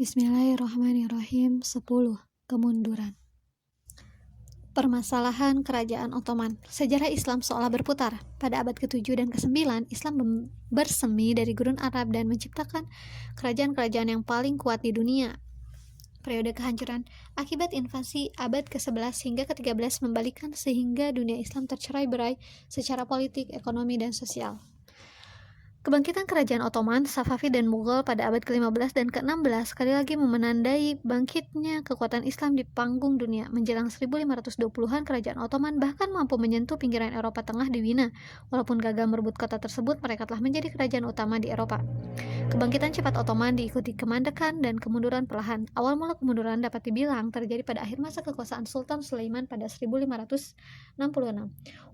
Bismillahirrahmanirrahim. 10. Kemunduran. Permasalahan Kerajaan Ottoman. Sejarah Islam seolah berputar. Pada abad ke-7 dan ke-9, Islam bersemi dari gurun Arab dan menciptakan kerajaan-kerajaan yang paling kuat di dunia. Periode kehancuran akibat invasi abad ke-11 hingga ke-13 membalikkan sehingga dunia Islam tercerai-berai secara politik, ekonomi, dan sosial. Kebangkitan kerajaan Ottoman, Safavid, dan Mughal pada abad ke-15 dan ke-16 sekali lagi menandai bangkitnya kekuatan Islam di panggung dunia. Menjelang 1520-an, kerajaan Ottoman bahkan mampu menyentuh pinggiran Eropa Tengah di Wina. Walaupun gagal merebut kota tersebut, mereka telah menjadi kerajaan utama di Eropa. Kebangkitan cepat Ottoman diikuti kemandekan dan kemunduran perlahan. Awal mula kemunduran dapat dibilang terjadi pada akhir masa kekuasaan Sultan Sulaiman pada 1566.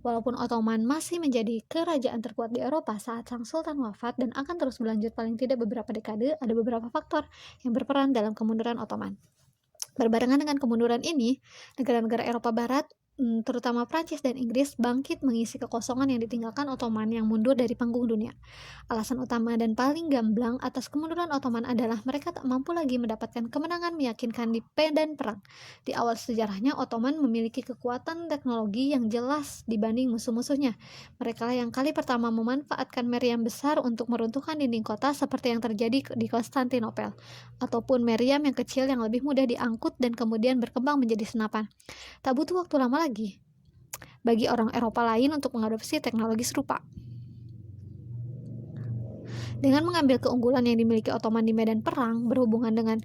Walaupun Ottoman masih menjadi kerajaan terkuat di Eropa saat sang sultan wafat dan akan terus berlanjut paling tidak beberapa dekade, ada beberapa faktor yang berperan dalam kemunduran Ottoman. Berbarengan dengan kemunduran ini, negara-negara Eropa Barat, terutama Prancis dan Inggris, bangkit mengisi kekosongan yang ditinggalkan Ottoman yang mundur dari panggung dunia. Alasan utama dan paling gamblang atas kemunduran Ottoman adalah mereka tak mampu lagi mendapatkan kemenangan meyakinkan di medan perang. Di awal sejarahnya, Ottoman memiliki kekuatan teknologi yang jelas dibanding musuh-musuhnya. Mereka yang kali pertama memanfaatkan meriam besar untuk meruntuhkan dinding kota seperti yang terjadi di Konstantinopel, ataupun meriam yang kecil yang lebih mudah diangkut dan kemudian berkembang menjadi senapan. Tak butuh waktu lama lagi bagi orang Eropa lain untuk mengadopsi teknologi serupa. Dengan mengambil keunggulan yang dimiliki Ottoman di medan perang, berhubungan dengan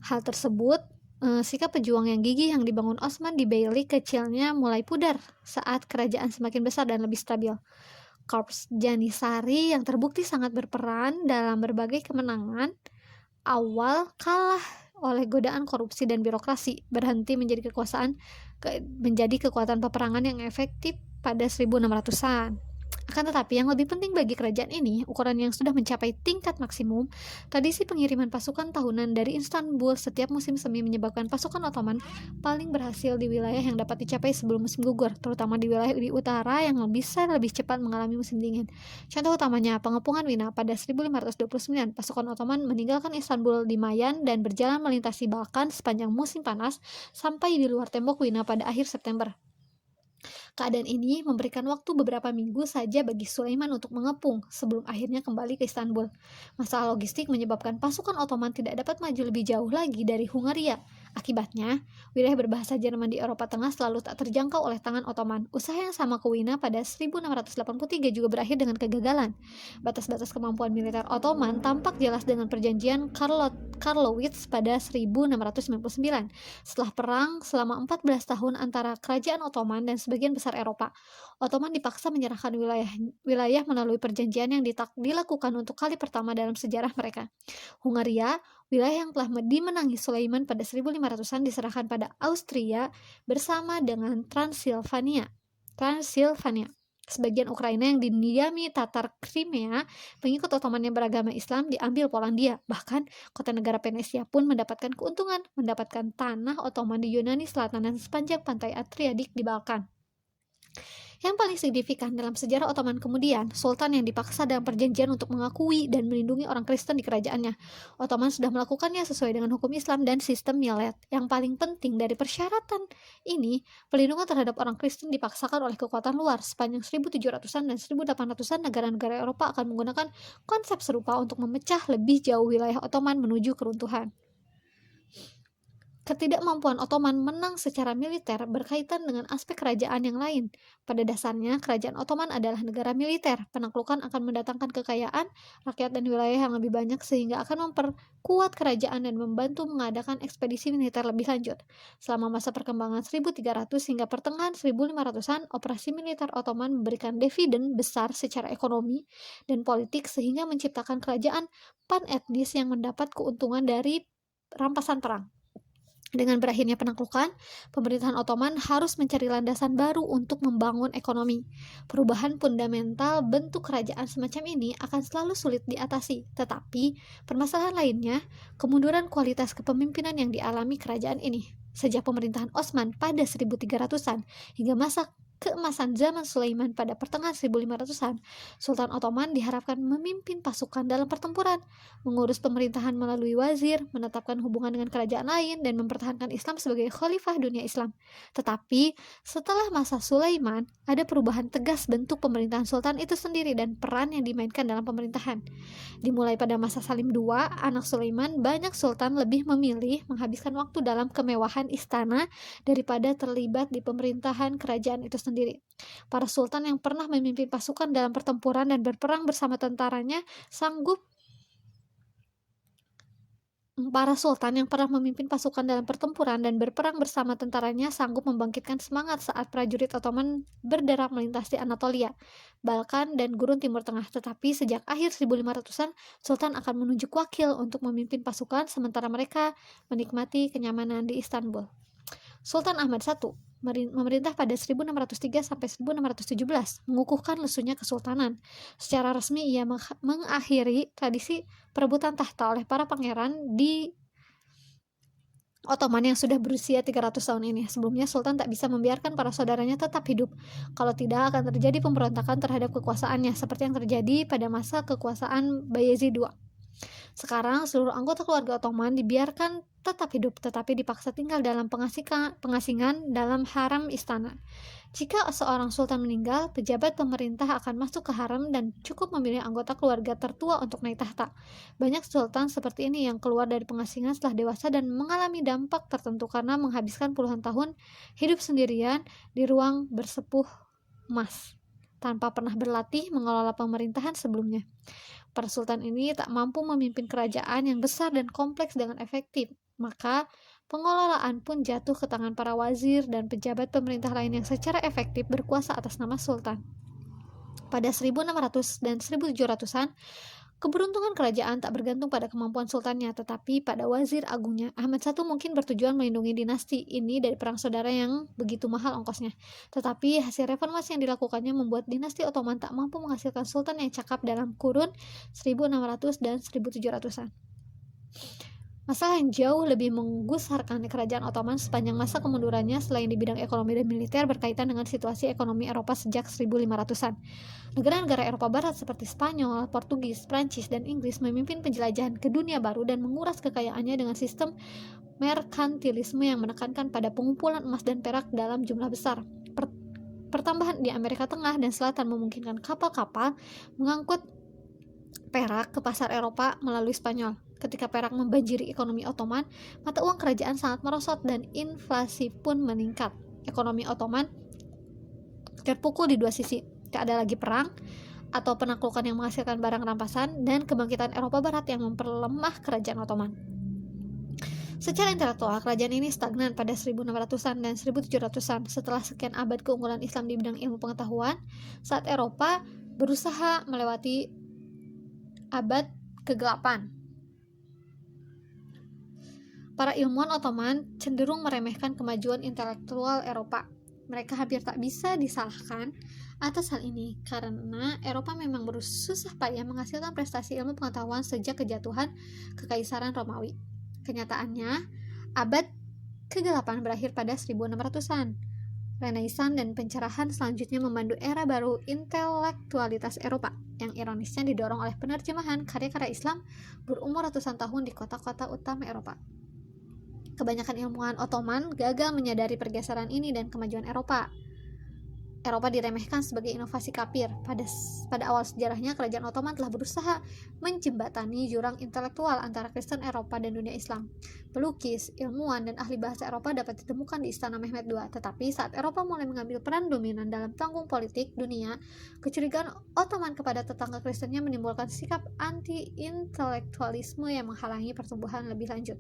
hal tersebut, sikap pejuang yang gigih yang dibangun Osman di Bailey kecilnya mulai pudar saat kerajaan semakin besar dan lebih stabil. Korps Janissary yang terbukti sangat berperan dalam berbagai kemenangan awal kalah oleh godaan korupsi dan birokrasi, berhenti menjadi kekuatan peperangan yang efektif pada 1600-an. Akan tetapi yang lebih penting bagi kerajaan ini, ukuran yang sudah mencapai tingkat maksimum, tradisi pengiriman pasukan tahunan dari Istanbul setiap musim semi menyebabkan pasukan Ottoman paling berhasil di wilayah yang dapat dicapai sebelum musim gugur, terutama di wilayah di utara yang bisa lebih cepat mengalami musim dingin. Contoh utamanya pengepungan Wina pada 1529. Pasukan Ottoman meninggalkan Istanbul di Mayan dan berjalan melintasi Balkan sepanjang musim panas sampai di luar tembok Wina pada akhir September. Keadaan ini memberikan waktu beberapa minggu saja bagi Sulaiman untuk mengepung sebelum akhirnya kembali ke Istanbul. Masalah logistik menyebabkan pasukan Ottoman tidak dapat maju lebih jauh lagi dari Hungaria. Akibatnya, wilayah berbahasa Jerman di Eropa Tengah selalu tak terjangkau oleh tangan Ottoman. Usaha yang sama ke Wina pada 1683 juga berakhir dengan kegagalan. Batas-batas kemampuan militer Ottoman tampak jelas dengan perjanjian Karlowitz pada 1699. Setelah perang selama 14 tahun antara kerajaan Ottoman dan sebagian besar Eropa, Ottoman dipaksa menyerahkan wilayah melalui perjanjian yang dilakukan untuk kali pertama dalam sejarah mereka. Hungaria, wilayah yang telah dimenangi Sulaiman pada 1500-an, diserahkan pada Austria bersama dengan Transilvania. Sebagian Ukraina yang didiami Tatar Crimea, pengikut Ottoman yang beragama Islam, diambil Polandia. Bahkan, kota negara Venesia pun mendapatkan keuntungan, mendapatkan tanah Ottoman di Yunani Selatan dan sepanjang pantai Adriatik di Balkan. Yang paling signifikan dalam sejarah Ottoman kemudian, Sultan yang dipaksa dalam perjanjian untuk mengakui dan melindungi orang Kristen di kerajaannya. Ottoman sudah melakukannya sesuai dengan hukum Islam dan sistem milet. Yang paling penting dari persyaratan ini, pelindungan terhadap orang Kristen dipaksakan oleh kekuatan luar. Sepanjang 1700-an dan 1800-an, negara-negara Eropa akan menggunakan konsep serupa untuk memecah lebih jauh wilayah Ottoman menuju keruntuhan. Ketidakmampuan Ottoman menang secara militer berkaitan dengan aspek kerajaan yang lain. Pada dasarnya, kerajaan Ottoman adalah negara militer. Penaklukan akan mendatangkan kekayaan, rakyat dan wilayah yang lebih banyak sehingga akan memperkuat kerajaan dan membantu mengadakan ekspedisi militer lebih lanjut. Selama masa perkembangan 1300 hingga pertengahan 1500-an, operasi militer Ottoman memberikan dividen besar secara ekonomi dan politik sehingga menciptakan kerajaan pan-etnis yang mendapat keuntungan dari rampasan perang. Dengan berakhirnya penaklukan, pemerintahan Ottoman harus mencari landasan baru untuk membangun ekonomi. Perubahan fundamental bentuk kerajaan semacam ini akan selalu sulit diatasi, tetapi permasalahan lainnya, kemunduran kualitas kepemimpinan yang dialami kerajaan ini. Sejak pemerintahan Osman pada 1300-an hingga masa keemasan zaman Sulaiman pada pertengahan 1500-an, Sultan Ottoman diharapkan memimpin pasukan dalam pertempuran, mengurus pemerintahan melalui wazir, menetapkan hubungan dengan kerajaan lain, dan mempertahankan Islam sebagai khalifah dunia Islam. Tetapi, setelah masa Sulaiman, ada perubahan tegas bentuk pemerintahan Sultan itu sendiri dan peran yang dimainkan dalam pemerintahan. Dimulai pada masa Salim II, anak Sulaiman, banyak sultan lebih memilih menghabiskan waktu dalam kemewahan istana daripada terlibat di pemerintahan kerajaan itu sendiri. Para sultan yang pernah memimpin pasukan dalam pertempuran dan berperang bersama tentaranya sanggup membangkitkan semangat saat prajurit Ottoman berderap melintasi Anatolia, Balkan, dan Gurun Timur Tengah. Tetapi sejak akhir 1500-an, Sultan akan menunjuk wakil untuk memimpin pasukan, sementara mereka menikmati kenyamanan di Istanbul. Sultan Ahmad I memerintah pada 1603 sampai 1617, mengukuhkan lesunya kesultanan. Secara resmi ia mengakhiri tradisi perebutan tahta oleh para pangeran di Ottoman yang sudah berusia 300 tahun ini. Sebelumnya Sultan tak bisa membiarkan para saudaranya tetap hidup. Kalau tidak akan terjadi pemberontakan terhadap kekuasaannya seperti yang terjadi pada masa kekuasaan Bayezid II. Sekarang seluruh anggota keluarga Ottoman dibiarkan tetap hidup, tetapi dipaksa tinggal dalam pengasingan dalam haram istana. Jika seorang sultan meninggal, pejabat pemerintah akan masuk ke haram dan cukup memilih anggota keluarga tertua untuk naik tahta. Banyak sultan seperti ini yang keluar dari pengasingan setelah dewasa dan mengalami dampak tertentu karena menghabiskan puluhan tahun hidup sendirian di ruang bersepuh emas, tanpa pernah berlatih mengelola pemerintahan sebelumnya. Para sultan ini tak mampu memimpin kerajaan yang besar dan kompleks dengan efektif, maka pengelolaan pun jatuh ke tangan para wazir dan pejabat pemerintah lain yang secara efektif berkuasa atas nama sultan. Pada 1600 dan 1700-an, keberuntungan kerajaan tak bergantung pada kemampuan sultannya, tetapi pada wazir agungnya. Ahmad I mungkin bertujuan melindungi dinasti ini dari perang saudara yang begitu mahal ongkosnya. Tetapi hasil reformasi yang dilakukannya membuat dinasti Ottoman tak mampu menghasilkan sultan yang cakap dalam kurun 1600 dan 1700-an. Masalah yang jauh lebih menggusarkan kerajaan Ottoman sepanjang masa kemundurannya selain di bidang ekonomi dan militer berkaitan dengan situasi ekonomi Eropa sejak 1500-an. Negara-negara Eropa Barat seperti Spanyol, Portugis, Prancis, dan Inggris memimpin penjelajahan ke dunia baru dan menguras kekayaannya dengan sistem merkantilisme yang menekankan pada pengumpulan emas dan perak dalam jumlah besar. Pertambahan di Amerika Tengah dan Selatan memungkinkan kapal-kapal mengangkut perak ke pasar Eropa melalui Spanyol. Ketika perak membanjiri ekonomi Ottoman, mata uang kerajaan sangat merosot dan inflasi pun meningkat. Ekonomi Ottoman terpukul di dua sisi. Tak ada lagi perang atau penaklukan yang menghasilkan barang rampasan dan kebangkitan Eropa Barat yang memperlemah kerajaan Ottoman. Secara intelektual, kerajaan ini stagnan pada 1600-an dan 1700-an setelah sekian abad keunggulan Islam di bidang ilmu pengetahuan, saat Eropa berusaha melewati abad ke-8. Para ilmuwan Ottoman cenderung meremehkan kemajuan intelektual Eropa. Mereka hampir tak bisa disalahkan atas hal ini, karena Eropa memang bersusah payah menghasilkan prestasi ilmu pengetahuan sejak kejatuhan Kekaisaran Romawi. Kenyataannya, abad ke-8 berakhir pada 1600-an. Renaissance dan pencerahan selanjutnya memandu era baru intelektualitas Eropa, yang ironisnya didorong oleh penerjemahan karya-karya Islam berumur ratusan tahun di kota-kota utama Eropa. Kebanyakan ilmuwan Ottoman gagal menyadari pergeseran ini dan kemajuan Eropa. Eropa diremehkan sebagai inovasi kafir. Pada awal sejarahnya, kerajaan Ottoman telah berusaha menjembatani jurang intelektual antara Kristen Eropa dan dunia Islam. Pelukis, ilmuwan, dan ahli bahasa Eropa dapat ditemukan di Istana Mehmed II. Tetapi saat Eropa mulai mengambil peran dominan dalam panggung politik dunia, kecurigaan Ottoman kepada tetangga Kristennya menimbulkan sikap anti-intelektualisme yang menghalangi pertumbuhan lebih lanjut.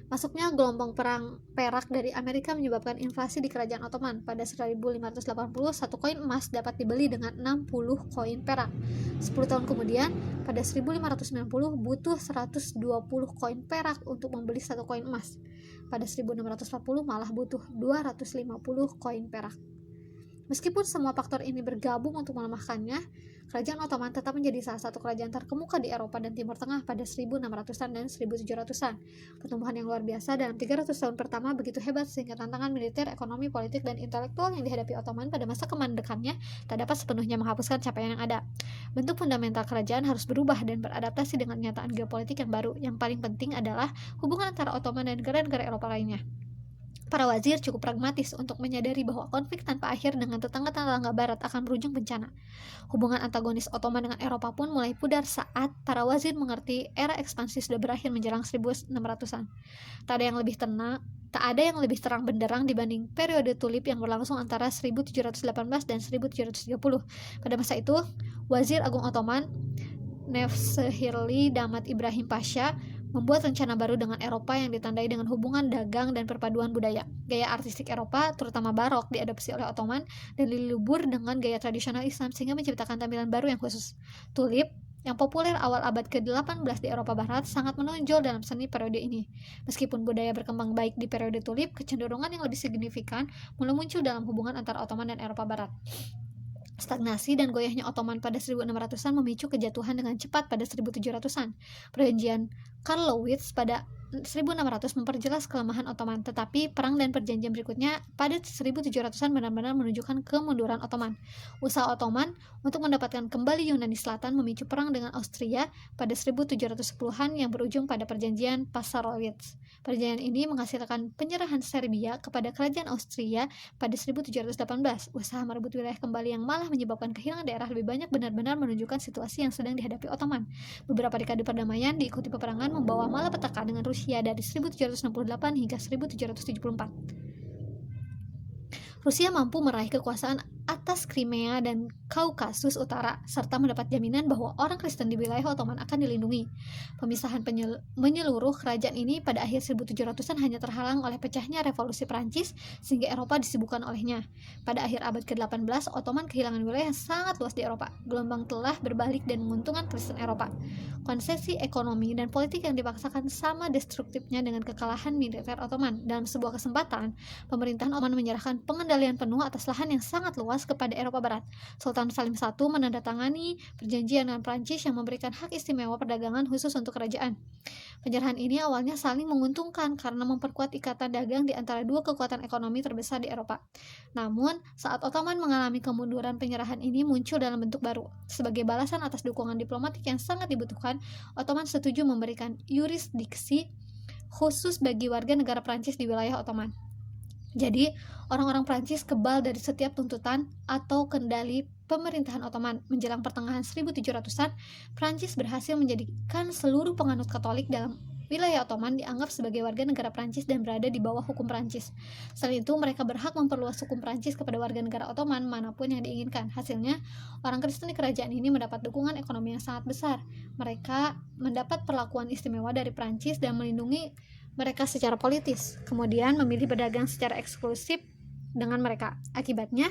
Masuknya gelombang perang perak dari Amerika menyebabkan inflasi di kerajaan Ottoman. Pada 1580, satu koin emas dapat dibeli dengan 60 koin perak. 10 tahun kemudian, pada 1590, butuh 120 koin perak untuk membeli satu koin emas. Pada 1640 malah butuh 250 koin perak. Meskipun semua faktor ini bergabung untuk melemahkannya, Kerajaan Ottoman tetap menjadi salah satu kerajaan terkemuka di Eropa dan Timur Tengah pada 1600-an dan 1700-an. Pertumbuhan yang luar biasa dalam 300 tahun pertama begitu hebat sehingga tantangan militer, ekonomi, politik, dan intelektual yang dihadapi Ottoman pada masa kemandekannya tak dapat sepenuhnya menghapuskan capaian yang ada. Bentuk fundamental kerajaan harus berubah dan beradaptasi dengan kenyataan geopolitik yang baru. Yang paling penting adalah hubungan antara Ottoman dan negara-negara Eropa lainnya. Para wazir cukup pragmatis untuk menyadari bahwa konflik tanpa akhir dengan tetangga-tetangga barat akan berujung bencana. Hubungan antagonis Ottoman dengan Eropa pun mulai pudar saat para wazir mengerti era ekspansi sudah berakhir menjelang 1600-an. Tak ada yang lebih terang benderang dibanding periode tulip yang berlangsung antara 1718 dan 1730. Pada masa itu, Wazir Agung Ottoman, Nevşehirli Damat Ibrahim Pasha, membuat rencana baru dengan Eropa yang ditandai dengan hubungan dagang dan perpaduan budaya. Gaya artistik Eropa, terutama barok, diadopsi oleh Ottoman dan dilebur dengan gaya tradisional Islam sehingga menciptakan tampilan baru yang khusus. Tulip, yang populer awal abad ke-18 di Eropa Barat, sangat menonjol dalam seni periode ini. Meskipun budaya berkembang baik di periode tulip, kecenderungan yang lebih signifikan mulai muncul dalam hubungan antara Ottoman dan Eropa Barat. Stagnasi dan goyahnya Ottoman pada 1600-an memicu kejatuhan dengan cepat pada 1700-an. Perjanjian Karlowitz pada 1600 memperjelas kelemahan Ottoman, tetapi perang dan perjanjian berikutnya pada 1700-an benar-benar menunjukkan kemunduran Ottoman. Usaha Ottoman untuk mendapatkan kembali Yunani Selatan memicu perang dengan Austria pada 1710-an yang berujung pada perjanjian Passarowitz. Perjanjian ini menghasilkan penyerahan Serbia kepada kerajaan Austria pada 1718. Usaha merebut wilayah kembali yang malah menyebabkan kehilangan daerah lebih banyak benar-benar menunjukkan situasi yang sedang dihadapi Ottoman. Beberapa dekade perdamaian diikuti peperangan membawa malapetaka dengan Rusia dari 1768 hingga 1774. Rusia mampu meraih kekuasaan atas Crimea dan Kaukasus Utara, serta mendapat jaminan bahwa orang Kristen di wilayah Ottoman akan dilindungi. Pemisahan menyeluruh kerajaan ini pada akhir 1700-an hanya terhalang oleh pecahnya revolusi Prancis sehingga Eropa disibukkan olehnya. Pada akhir abad ke-18, Ottoman kehilangan wilayah yang sangat luas di Eropa. Gelombang telah berbalik dan menguntungkan Kristen Eropa. Konsesi ekonomi dan politik yang dipaksakan sama destruktifnya dengan kekalahan militer Ottoman. Dalam sebuah kesempatan, pemerintahan Ottoman menyerahkan pengendalian penuh atas lahan yang sangat luas kepada Eropa Barat. Sultan Salim I menandatangani perjanjian dengan Prancis yang memberikan hak istimewa perdagangan khusus untuk kerajaan. Penyerahan ini awalnya saling menguntungkan karena memperkuat ikatan dagang di antara dua kekuatan ekonomi terbesar di Eropa. Namun, saat Ottoman mengalami kemunduran, penyerahan ini muncul dalam bentuk baru. Sebagai balasan atas dukungan diplomatik yang sangat dibutuhkan, Ottoman setuju memberikan yurisdiksi khusus bagi warga negara Prancis di wilayah Ottoman. Jadi, orang-orang Prancis kebal dari setiap tuntutan atau kendali pemerintahan Ottoman. Menjelang pertengahan 1700-an, Prancis berhasil menjadikan seluruh penganut Katolik dalam wilayah Ottoman dianggap sebagai warga negara Prancis dan berada di bawah hukum Prancis. Selain itu, mereka berhak memperluas hukum Prancis kepada warga negara Ottoman manapun yang diinginkan. Hasilnya, orang Kristen di kerajaan ini mendapat dukungan ekonomi yang sangat besar. Mereka mendapat perlakuan istimewa dari Prancis dan melindungi mereka secara politis, kemudian memilih berdagang secara eksklusif dengan mereka. Akibatnya,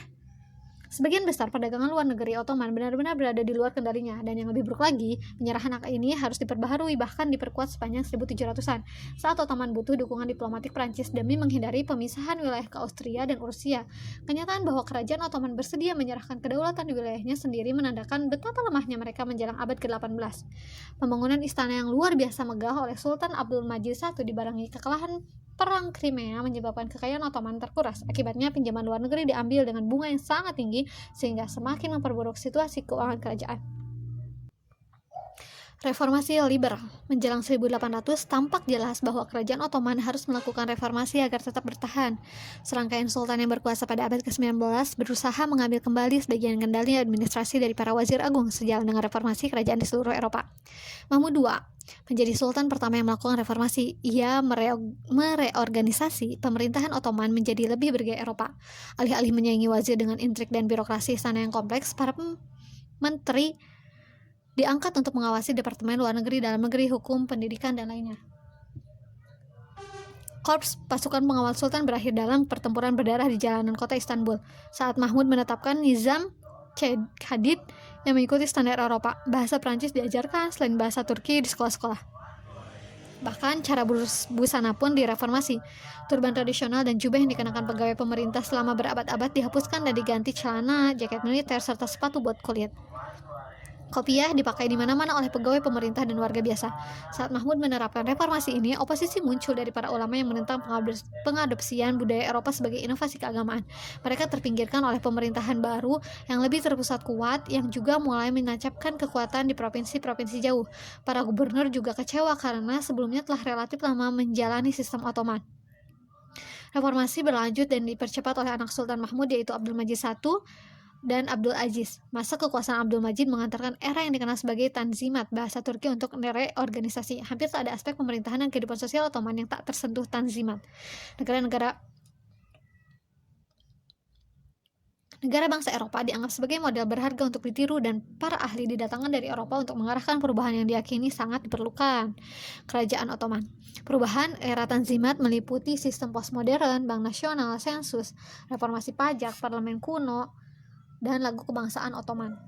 sebagian besar perdagangan luar negeri Ottoman benar-benar berada di luar kendalinya, dan yang lebih buruk lagi, penyerahan hak ini harus diperbaharui bahkan diperkuat sepanjang 1700-an saat Ottoman butuh dukungan diplomatik Prancis demi menghindari pemisahan wilayah ke Austria dan Rusia. Kenyataan bahwa kerajaan Ottoman bersedia menyerahkan kedaulatan di wilayahnya sendiri menandakan betapa lemahnya mereka menjelang abad ke-18. Pembangunan istana yang luar biasa megah oleh Sultan Abdul Majid I dibarengi kekalahan Perang Crimea menyebabkan kekayaan Ottoman terkuras. Akibatnya, pinjaman luar negeri diambil dengan bunga yang sangat tinggi sehingga semakin memperburuk situasi keuangan kerajaan. Reformasi liberal. Menjelang 1800, tampak jelas bahwa kerajaan Ottoman harus melakukan reformasi agar tetap bertahan. Serangkaian sultan yang berkuasa pada abad ke-19 berusaha mengambil kembali sebagian kendali administrasi dari para wazir agung sejalan dengan reformasi kerajaan di seluruh Eropa. Mahmud II menjadi sultan pertama yang melakukan reformasi. Ia mereorganisasi pemerintahan Ottoman menjadi lebih bergaya Eropa. Alih-alih menyaingi wazir dengan intrik dan birokrasi istana yang kompleks, para menteri diangkat untuk mengawasi departemen luar negeri, dalam negeri, hukum, pendidikan, dan lainnya. Korps pasukan pengawal sultan berakhir dalam pertempuran berdarah di jalanan kota Istanbul saat Mahmud menetapkan nizam Hadid yang mengikuti standar Eropa. Bahasa Prancis diajarkan selain bahasa Turki di sekolah-sekolah. Bahkan cara busana pun direformasi. Turban tradisional dan jubah yang dikenakan pegawai pemerintah selama berabad-abad dihapuskan dan diganti celana, jaket militer, serta sepatu buat kulit. Kopiah dipakai di mana-mana oleh pegawai pemerintah dan warga biasa. Saat Mahmud menerapkan reformasi ini, oposisi muncul dari para ulama yang menentang pengadopsian budaya Eropa sebagai inovasi keagamaan. Mereka terpinggirkan oleh pemerintahan baru yang lebih terpusat kuat, yang juga mulai menancapkan kekuatan di provinsi-provinsi jauh. Para gubernur juga kecewa karena sebelumnya telah relatif lama menjalani sistem Ottoman. Reformasi berlanjut dan dipercepat oleh anak Sultan Mahmud, yaitu Abdul Majid I dan Abdul Aziz. Masa kekuasaan Abdul Majid mengantarkan era yang dikenal sebagai Tanzimat, bahasa Turki untuk reorganisasi. Hampir tak ada aspek pemerintahan dan kehidupan sosial Ottoman yang tak tersentuh Tanzimat. Negara bangsa Eropa dianggap sebagai model berharga untuk ditiru, dan para ahli didatangkan dari Eropa untuk mengarahkan perubahan yang diyakini sangat diperlukan Kerajaan Ottoman. Perubahan era Tanzimat meliputi sistem postmodern, bank nasional, sensus, reformasi pajak, parlemen kuno, dan lagu kebangsaan Ottoman.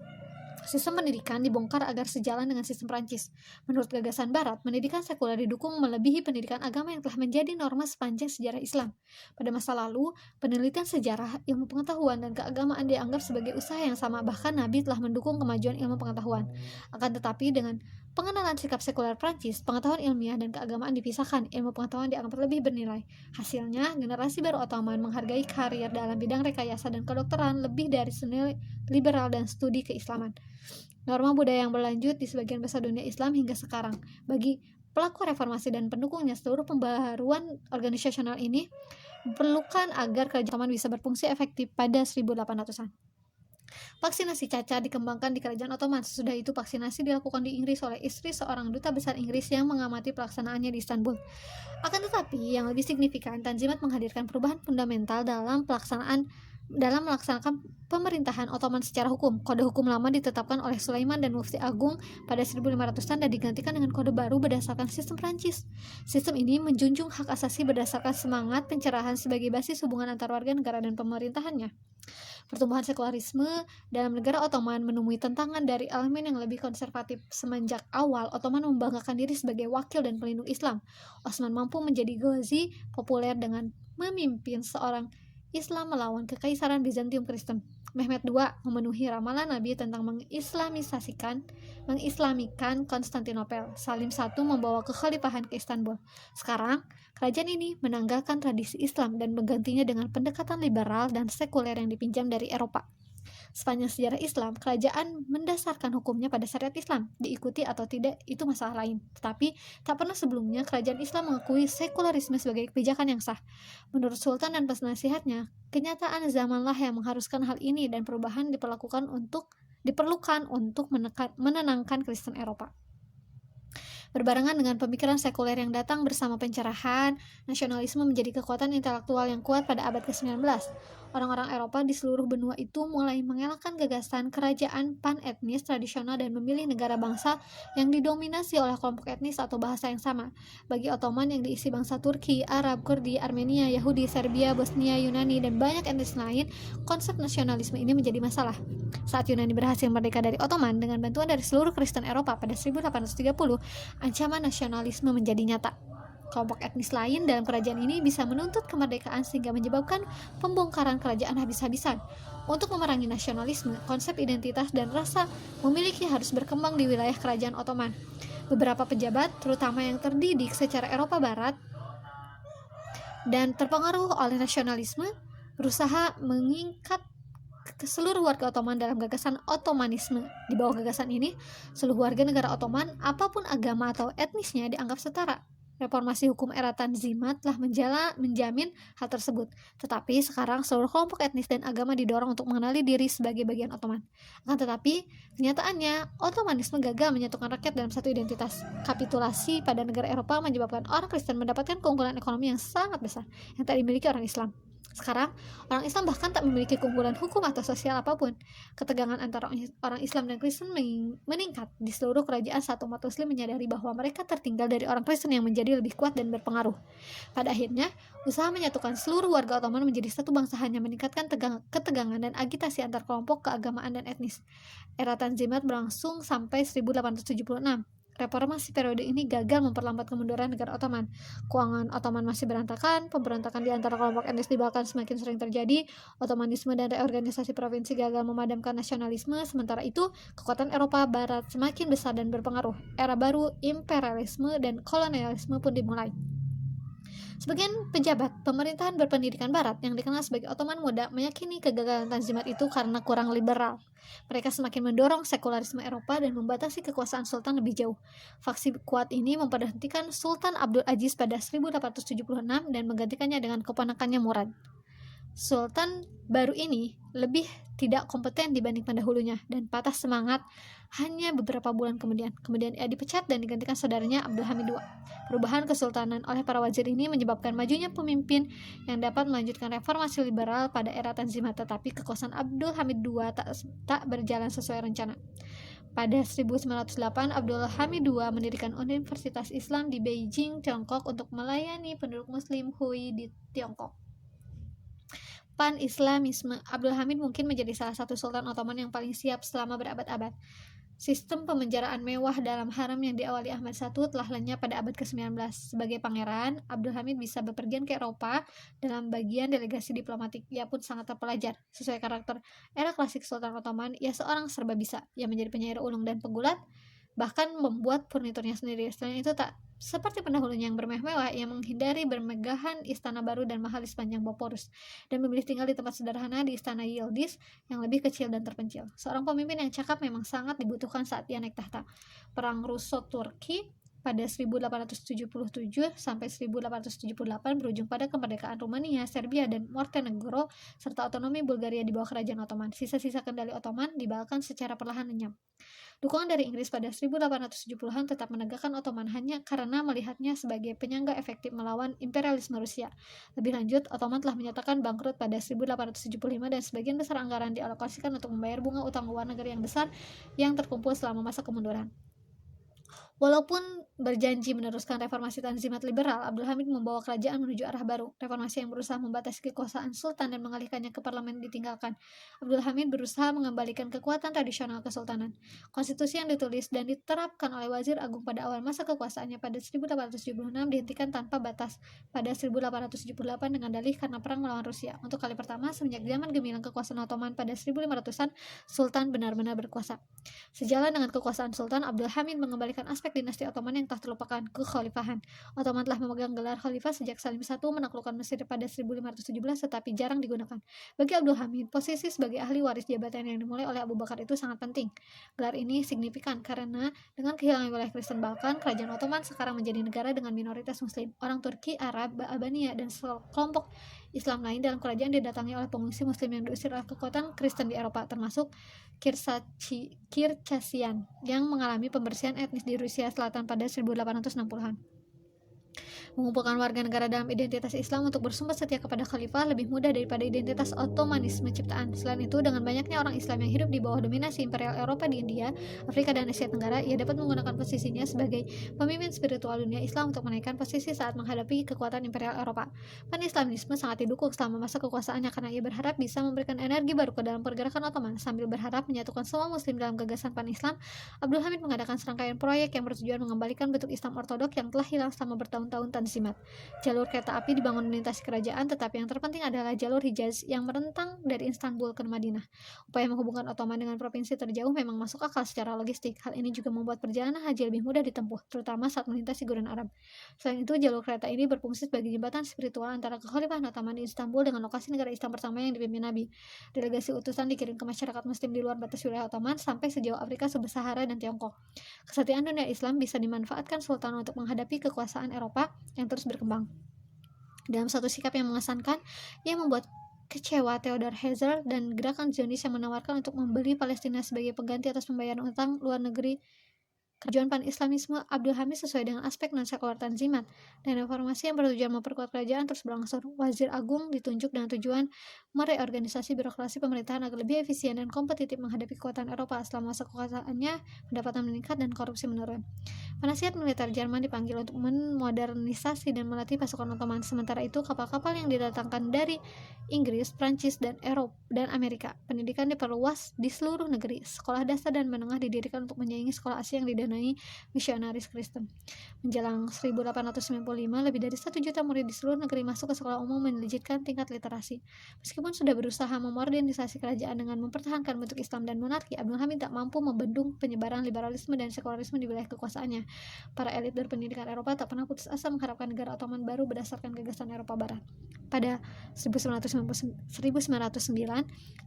Sistem pendidikan dibongkar agar sejalan dengan sistem Prancis. Menurut gagasan Barat, pendidikan sekuler didukung melebihi pendidikan agama yang telah menjadi norma sepanjang sejarah Islam. Pada masa lalu, penelitian sejarah, ilmu pengetahuan, dan keagamaan dianggap sebagai usaha yang sama, bahkan Nabi telah mendukung kemajuan ilmu pengetahuan. Akan tetapi, dengan pengenalan sikap sekuler Prancis, pengetahuan ilmiah dan keagamaan dipisahkan, ilmu pengetahuan dianggap lebih bernilai. Hasilnya, generasi baru Ottoman menghargai karir dalam bidang rekayasa dan kedokteran lebih dari seni liberal dan studi keislaman. Norma budaya yang berlanjut di sebagian besar dunia Islam hingga sekarang. Bagi pelaku reformasi dan pendukungnya, seluruh pembaharuan organisasional ini diperlukan agar kerajaan Ottoman bisa berfungsi efektif pada 1800-an. Vaksinasi cacar dikembangkan di Kerajaan Ottoman. Sesudah itu vaksinasi dilakukan di Inggris oleh istri seorang duta besar Inggris yang mengamati pelaksanaannya di Istanbul. Akan tetapi, yang lebih signifikan, Tanzimat menghadirkan perubahan fundamental dalam melaksanakan pemerintahan Ottoman secara hukum. Kode hukum lama ditetapkan oleh Sulaiman dan Mufti Agung pada 1500-an dan digantikan dengan kode baru berdasarkan sistem Prancis. Sistem ini menjunjung hak asasi berdasarkan semangat pencerahan sebagai basis hubungan antar warga negara dan pemerintahannya. Pertumbuhan sekularisme dalam negara Ottoman menemui tantangan dari elemen yang lebih konservatif. Semenjak awal, Ottoman membanggakan diri sebagai wakil dan pelindung Islam. Osman mampu menjadi ghazi populer dengan memimpin seorang Islam melawan kekaisaran Bizantium Kristen. Mehmed II memenuhi ramalan Nabi tentang mengislamikan Konstantinopel. Salim I membawa kekhalifahan ke Istanbul. Sekarang, kerajaan ini menanggalkan tradisi Islam dan menggantinya dengan pendekatan liberal dan sekuler yang dipinjam dari Eropa. Sepanjang sejarah Islam, kerajaan mendasarkan hukumnya pada syariat Islam. Diikuti atau tidak, itu masalah lain. Tetapi, tak pernah sebelumnya kerajaan Islam mengakui sekularisme sebagai kebijakan yang sah. Menurut Sultan dan penasihatnya, kenyataan zamanlah yang mengharuskan hal ini, dan perubahan diperlukan untuk menenangkan Kristen Eropa. Berbarengan dengan pemikiran sekuler yang datang bersama pencerahan, nasionalisme menjadi kekuatan intelektual yang kuat pada abad ke-19. Orang-orang Eropa di seluruh benua itu mulai mengelakkan gagasan kerajaan pan-etnis tradisional dan memilih negara bangsa yang didominasi oleh kelompok etnis atau bahasa yang sama. Bagi Ottoman yang diisi bangsa Turki, Arab, Kurdi, Armenia, Yahudi, Serbia, Bosnia, Yunani, dan banyak etnis lain, konsep nasionalisme ini menjadi masalah. Saat Yunani berhasil merdeka dari Ottoman dengan bantuan dari seluruh Kristen Eropa pada 1830, ancaman nasionalisme menjadi nyata. Kelompok etnis lain dalam kerajaan ini bisa menuntut kemerdekaan sehingga menyebabkan pembongkaran kerajaan habis-habisan. Untuk memerangi nasionalisme, konsep identitas dan rasa memiliki harus berkembang di wilayah kerajaan Ottoman. Beberapa pejabat, terutama yang terdidik secara Eropa Barat dan terpengaruh oleh nasionalisme, berusaha mengikat ke seluruh warga Ottoman dalam gagasan Ottomanisme. Di bawah gagasan ini, seluruh warga negara Ottoman, apapun agama atau etnisnya, dianggap setara. Reformasi hukum era Tanzimat telah menjamin hal tersebut. Tetapi sekarang seluruh kelompok etnis dan agama didorong untuk mengenali diri sebagai bagian Ottoman. Akan tetapi, kenyataannya, Ottomanisme gagal menyatukan rakyat dalam satu identitas. Kapitulasi pada negara Eropa menyebabkan orang Kristen mendapatkan keunggulan ekonomi yang sangat besar yang tak dimiliki orang Islam. Sekarang, orang Islam bahkan tak memiliki keunggulan hukum atau sosial apapun. Ketegangan antara orang Islam dan Kristen meningkat. Di seluruh kerajaan, satu umat Muslim menyadari bahwa mereka tertinggal dari orang Kristen yang menjadi lebih kuat dan berpengaruh. Pada akhirnya, usaha menyatukan seluruh warga Ottoman menjadi satu bangsa hanya meningkatkan ketegangan dan agitasi antar kelompok keagamaan dan etnis. Era Tanzimat berlangsung sampai 1876. reformasi periode ini gagal memperlambat kemunduran negara Ottoman. Keuangan Ottoman masih berantakan, pemberontakan di antara kelompok etnis di Balkan semakin sering terjadi, Ottomanisme dan reorganisasi provinsi gagal memadamkan nasionalisme. Sementara itu, kekuatan Eropa Barat semakin besar dan berpengaruh. Era baru imperialisme dan kolonialisme pun dimulai. Sebagian pejabat pemerintahan berpendidikan barat yang dikenal sebagai Ottoman Muda meyakini kegagalan Tanzimat itu karena kurang liberal. Mereka semakin mendorong sekularisme Eropa dan membatasi kekuasaan sultan lebih jauh. Faksi kuat ini memberhentikan Sultan Abdul Aziz pada 1876 dan menggantikannya dengan keponakannya Murad. Sultan baru ini lebih tidak kompeten dibanding pendahulunya dan patah semangat hanya beberapa bulan kemudian. Kemudian ia dipecat dan digantikan saudaranya Abdul Hamid II. Perubahan kesultanan oleh para wazir ini menyebabkan majunya pemimpin yang dapat melanjutkan reformasi liberal pada era Tanzimat, tetapi kekuasaan Abdul Hamid II tak berjalan sesuai rencana. Pada 1908, Abdul Hamid II mendirikan Universitas Islam di Beijing, Tiongkok untuk melayani penduduk muslim Hui di Tiongkok. Pan-Islamisme. Abdul Hamid mungkin menjadi salah satu sultan Ottoman yang paling siap selama berabad-abad. Sistem pemenjaraan mewah dalam harem yang diawali Ahmad I telah lenyap pada abad ke-19. Sebagai pangeran, Abdul Hamid bisa bepergian ke Eropa dalam bagian delegasi diplomatik. Ia pun sangat terpelajar. Sesuai karakter era klasik Sultan Ottoman, ia seorang serba bisa. Ia menjadi penyair ulung dan pegulat, bahkan membuat furniturnya sendiri. Selain itu, tak seperti pendahulunya yang bermewah-mewah, ia menghindari bermegahan istana baru dan mahal di sepanjang Bosporus, dan memilih tinggal di tempat sederhana di istana Yildiz yang lebih kecil dan terpencil. Seorang pemimpin yang cakap memang sangat dibutuhkan saat ia naik tahta. Perang Russo-Turki pada 1877 sampai 1878 berujung pada kemerdekaan Rumania, Serbia, dan Montenegro, serta otonomi Bulgaria di bawah kerajaan Ottoman. Sisa-sisa kendali Ottoman di Balkan secara perlahan lenyap. Dukungan dari Inggris pada 1870-an tetap menegakkan Ottoman hanya karena melihatnya sebagai penyangga efektif melawan imperialisme Rusia. Lebih lanjut, Ottoman telah menyatakan bangkrut pada 1875 dan sebagian besar anggaran dialokasikan untuk membayar bunga utang luar negeri yang besar yang terkumpul selama masa kemunduran. Walaupun berjanji meneruskan reformasi Tanzimat liberal, Abdul Hamid membawa kerajaan menuju arah baru. Reformasi yang berusaha membatasi kekuasaan sultan dan mengalihkannya ke parlemen ditinggalkan. Abdul Hamid berusaha mengembalikan kekuatan tradisional kesultanan. Konstitusi yang ditulis dan diterapkan oleh Wazir Agung pada awal masa kekuasaannya pada 1876 dihentikan tanpa batas pada 1878 dengan dalih karena perang melawan Rusia. Untuk kali pertama sejak zaman gemilang kekuasaan Ottoman pada 1500-an, Sultan benar-benar berkuasa. Sejalan dengan kekuasaan Sultan, Abdul Hamid mengembalikan aspek dinasti Ottoman yang telah terlupakan, kekhalifahan. Ottoman telah memegang gelar khalifah sejak Salim I menaklukkan Mesir pada 1517, tetapi jarang digunakan. Bagi Abdul Hamid, posisi sebagai ahli waris jabatan yang dimulai oleh Abu Bakar itu sangat penting. Gelar ini signifikan karena dengan kehilangan wilayah Kristen Balkan, kerajaan Ottoman sekarang menjadi negara dengan minoritas Muslim. Orang Turki, Arab, Albania, dan kelompok Islam lain dalam kerajaan didatangi oleh pengungsi Muslim yang diusir oleh kekuatan Kristen di Eropa, termasuk Kircasian yang mengalami pembersihan etnis di Rusia Selatan pada 1860-an. Mengumpulkan warga negara dalam identitas Islam untuk bersumpah setia kepada khalifah lebih mudah daripada identitas Ottomanisme ciptaan. Selain itu, dengan banyaknya orang Islam yang hidup di bawah dominasi imperial Eropa di India, Afrika, dan Asia Tenggara, ia dapat menggunakan posisinya sebagai pemimpin spiritual dunia Islam untuk menaikkan posisi saat menghadapi kekuatan imperial Eropa. Pan-Islamisme sangat didukung selama masa kekuasaannya karena ia berharap bisa memberikan energi baru ke dalam pergerakan Ottoman. Sambil berharap menyatukan semua muslim dalam gagasan Pan-Islam, Abdul Hamid mengadakan serangkaian proyek yang bertujuan mengembalikan bentuk Islam ortodok yang telah hilang selama bertahun-tahun Tanzimat. Jalur kereta api dibangun melintasi kerajaan, tetapi yang terpenting adalah jalur Hijaz yang merentang dari Istanbul ke Madinah. Upaya menghubungkan Ottoman dengan provinsi terjauh memang masuk akal secara logistik. Hal ini juga membuat perjalanan haji lebih mudah ditempuh, terutama saat melintasi gurun Arab. Selain itu, jalur kereta ini berfungsi sebagai jembatan spiritual antara kekhalifahan Ottoman di Istanbul dengan lokasi negara Islam pertama yang dipimpin Nabi. Delegasi utusan dikirim ke masyarakat muslim di luar batas wilayah Ottoman sampai sejauh Afrika Sub-Sahara dan Tiongkok. Kesetiaan dunia Islam bisa dimanfaatkan Sultan untuk menghadapi kekuasaan Eropa yang terus berkembang. Dalam satu sikap yang mengesankan, ia membuat kecewa Theodor Herzl dan gerakan Zionis yang menawarkan untuk membeli Palestina sebagai pengganti atas pembayaran utang luar negeri. Kerajaan Pan-Islamisme Abdul Hamid sesuai dengan aspek non-sekular Tanzimat, dan reformasi yang bertujuan memperkuat kerajaan terus berlangsung. Wazir Agung ditunjuk dengan tujuan mereorganisasi birokrasi pemerintahan agar lebih efisien dan kompetitif menghadapi kekuatan Eropa. Selama masa kekuasaannya, pendapatan meningkat dan korupsi menurun. Penasihat militer Jerman dipanggil untuk memodernisasi dan melatih pasukan Ottoman. Sementara itu, kapal-kapal yang didatangkan dari Inggris, Prancis, dan Eropa dan Amerika. Pendidikan diperluas di seluruh negeri. Sekolah dasar dan menengah didirikan untuk menyaingi sekolah Asia yang didanai misionaris Kristen. Menjelang 1895, lebih dari 1 juta murid di seluruh negeri masuk ke sekolah umum melejitkan tingkat literasi. Meskipun sudah berusaha memodernisasi kerajaan dengan mempertahankan bentuk Islam dan monarki, Abdul Hamid tak mampu membendung penyebaran liberalisme dan sekularisme di wilayah kekuasaannya. Para elit berpendidikan Eropa tak pernah putus asa mengharapkan negara Ottoman baru berdasarkan gagasan Eropa Barat. Pada 1909,